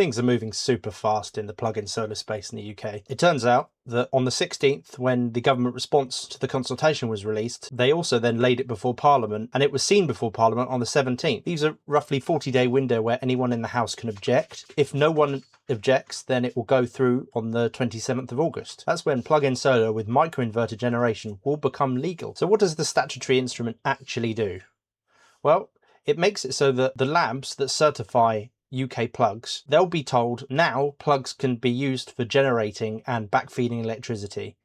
Things are moving super fast in the plug-in solar space in the UK. It turns out that on the 16th, when the government response to the consultation was released, they also then laid it before Parliament, and it was seen before Parliament on the 17th. These are roughly 40-day window where anyone in the House can object. If no one objects, then it will go through on the 27th of August. That's when plug-in solar with microinverter generation will become legal. So what does the statutory instrument actually do? Well, it makes it so that the labs that certify UK plugs, they'll be told now plugs can be used for generating and backfeeding electricity.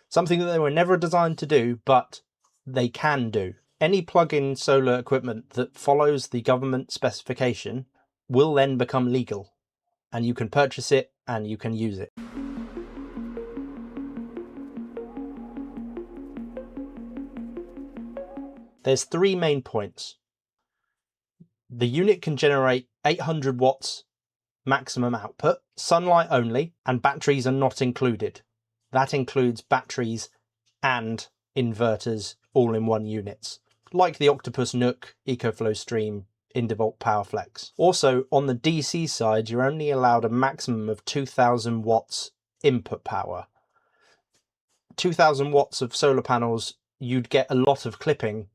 Something that they were never designed to do, but they can do. Any plug-in solar equipment that follows the government specification will then become legal, and you can purchase it and you can use it. There's three main points. The unit can generate 800 watts maximum output, sunlight only, and batteries are not included. That includes batteries and inverters all in one units, like the Octopus Nook, EcoFlow Stream, Indivolt PowerFlex. Also, on the DC side, you're only allowed a maximum of 2000 watts input power. 2000 watts of solar panels, you'd get a lot of clipping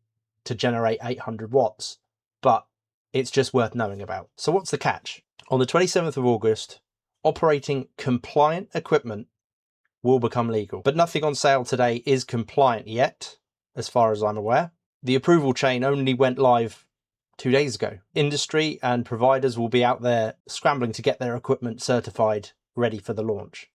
to generate 800 watts, but it's just worth knowing about. So what's the catch? On the 27th of August, operating compliant equipment will become legal, but nothing on sale today is compliant yet, as far as I'm aware. The approval chain only went live 2 days ago. Industry and providers will be out there scrambling to get their equipment certified, ready for the launch.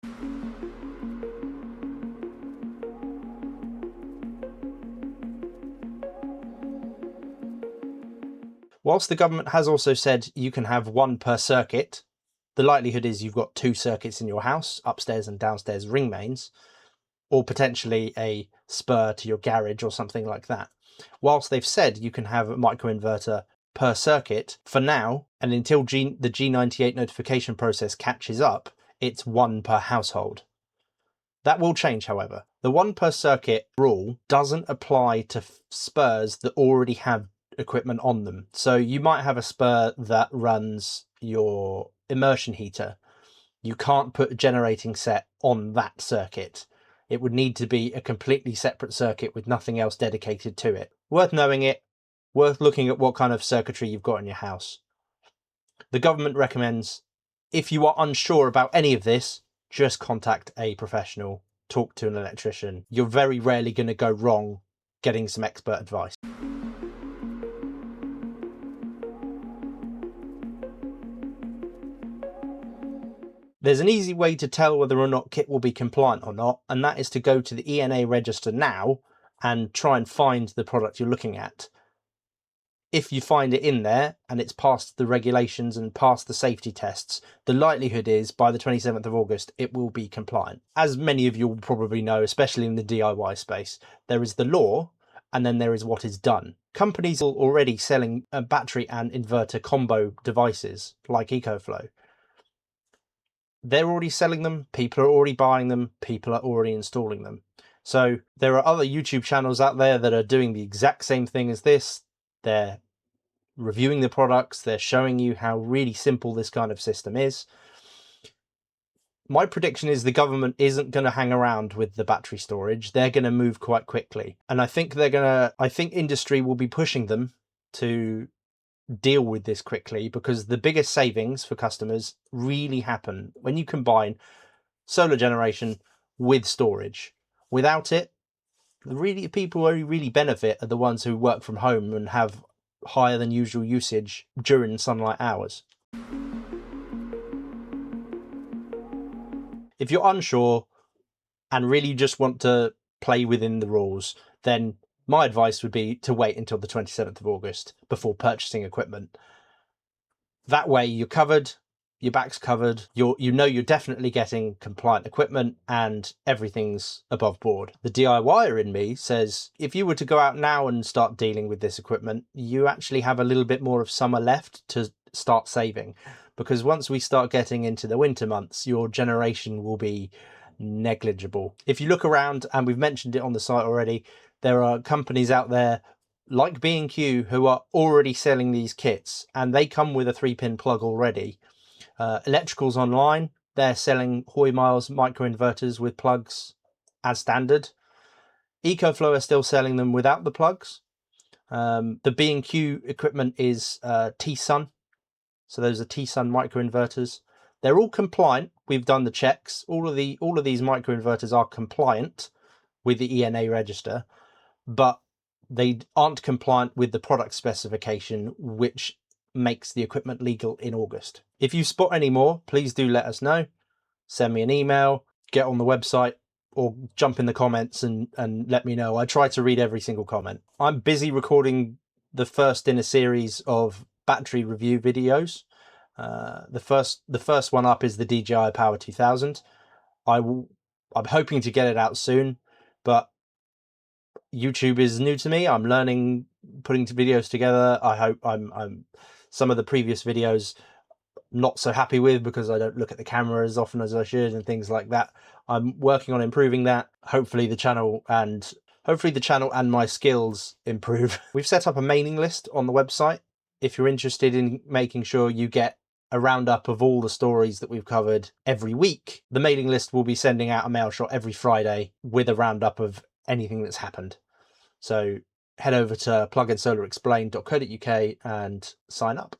Whilst the government has also said you can have one per circuit, the likelihood is you've got 2 circuits in your house, upstairs and downstairs ring mains, or potentially a spur to your garage or something like that. Whilst they've said you can have a microinverter per circuit, for now, and until the G98 notification process catches up, it's 1 per household. That will change, however. The 1 per circuit rule doesn't apply to spurs that already have equipment on them. So you might have a spur that runs your immersion heater. You can't put a generating set on that circuit. It would need to be a completely separate circuit with nothing else dedicated to it. Worth knowing it, worth looking at what kind of circuitry you've got in your house. The government recommends, if you are unsure about any of this, just contact a professional, talk to an electrician. You're very rarely going to go wrong getting some expert advice. There's an easy way to tell whether or not kit will be compliant or not, and that is to go to the ENA register now and try and find the product you're looking at. If you find it in there and it's passed the regulations and passed the safety tests, the likelihood is by the 27th of August it will be compliant. As many of you will probably know, especially in the DIY space, there is the law and then there is what is done. Companies are already selling battery and inverter combo devices like EcoFlow. They're already selling them, people are already buying them, people are already installing them. So there are other YouTube channels out there that are doing the exact same thing as this. They're reviewing the products, they're showing you how really simple this kind of system is. My prediction is the government isn't going to hang around with the battery storage. They're going to move quite quickly. And I think industry will be pushing them to deal with this quickly, because the biggest savings for customers really happen when you combine solar generation with storage. Without it, really people who really benefit are the ones who work from home and have higher than usual usage during sunlight hours. If you're unsure and really just want to play within the rules, then my advice would be to wait until the 27th of August before purchasing equipment. That way you're covered, your back's covered, you know you're definitely getting compliant equipment and everything's above board. The DIYer in me says if you were to go out now and start dealing with this equipment, you actually have a little bit more of summer left to start saving, because once we start getting into the winter months, your generation will be negligible. If you look around, and we've mentioned it on the site already, there are companies out there like B&Q who are already selling these kits, and they come with a 3-pin plug already. Electricals Online, they're selling Hoy Miles microinverters with plugs as standard. EcoFlow are still selling them without the plugs. The B&Q equipment is T-Sun. So those are T-Sun microinverters. They're all compliant. We've done the checks. All of these microinverters are compliant with the ENA register, but they aren't compliant with the product specification, which makes the equipment legal in August. If you spot any more, please do let us know. Send me an email, get on the website, or jump in the comments and let me know. I try to read every single comment. I'm busy recording the first in a series of battery review videos. The first one up is the DJI Power 2000. I'm hoping to get it out soon, but YouTube is new to me. I'm learning putting videos together. I hope I'm some of the previous videos not so happy with because I don't look at the camera as often as I should and things like that. I'm working on improving that. Hopefully the channel and my skills improve. We've set up a mailing list on the website. If you're interested in making sure you get a roundup of all the stories that we've covered every week, the mailing list will be sending out a mail shot every Friday with a roundup of anything that's happened. So head over to plugandsolaexplained.co.uk and sign up.